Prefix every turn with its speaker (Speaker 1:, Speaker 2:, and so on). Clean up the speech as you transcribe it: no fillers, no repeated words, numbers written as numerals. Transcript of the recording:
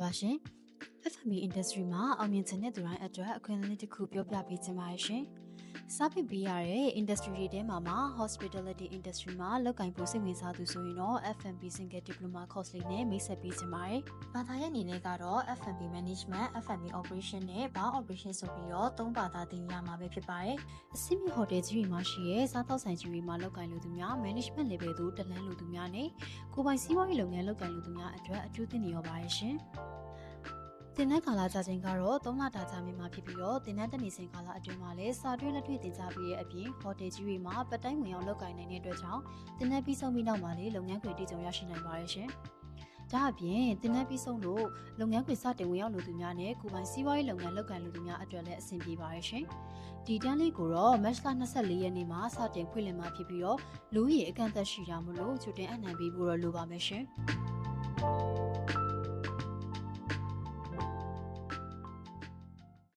Speaker 1: ပါရှင် FMB industry မှာအောင်မြင်ခြင်းတဲ့သူတိုင်းအတွက်အခွင့်အလမ်းတစ်ခုပြောပြပေးခြင်းပါရှင်။စားပစ်ပေးရတဲ့ industry တွေထဲမှာ hospitality industry မှာလုပ်ကိုင်ဖို့စိတ်ဝင်စားသူဆိုရင်တော့ FMB single diploma course လေးနဲ့မိတ်ဆက်ပေးခြင်းပါတယ်။ဘာသာရဲ့အနေနဲ့ကတော့ FMB management, FMB operation နဲ့ bar operation ဆိုပြီးတော့၃ဘာသာသင်ရမှာပဲဖြစ်ပါတယ်။အဆင့်မြင့် hotel ကြီးတွေမှာရှိတဲ့စားသောက်ဆိုင်ကြီးတွေမှာလုပ်ကိုင်လူသူများ management level သို့တက်လှမ်းလူသူများနဲ့ကိုယ်ပိုင်စီးပွားရေးလုပ်ငန်းလုပ်ကိုင်လူသူများအတွက်အကျိုးသင်နေရပါတယ်ရှင်။တင်တဲ့ကာလကြာချိန်ကတော့3လတာကြာမြင့်မှာဖြစ်ပြီးတော့တင်တဲ့တနေစဉ်ကာလအတွင်းမှာလည်းစာတွဲလက်တွေ့တင်ကြားပေးတဲ့အပြင်ဟိုတယ်ကြီးတွေမှာပတ်တိုင်းဝင်အောင်လုပ်ကိုင်နိုင်တဲ့အတွက်ကြောင့်တင်တဲ့ပြီးဆုံးပြီးနောက်မှာလည်းလုပ်ငန်းခွင်တည်ကြုံရရှိနိုင်ပါတယ်ရှင်။ဒါအပြင်တင်တဲ့ပြီးဆုံးလို့လုပ်ငန်းခွင်စတင်ဝင်ရောက်လူသူများနဲ့ကိုယ်ပိုင်စီးပွားရေးလုပ်ငန်းလုပ်ကိုင်လူသူများအတွက်လည်းအဆင်ပြေပါတယ်ရှင်။ဒီတန်းလေးကိုတော့မတ်လ24ရက်နေ့မှာစတင်ဖွင့်လှစ်မှာဖြစ်ပြီးတော့လူဦးရေအကန့်အသတ်ရှိတာမို့လို့ချိုတင်အနှံပေးဖို့တော့လိုပါမယ်ရှင်။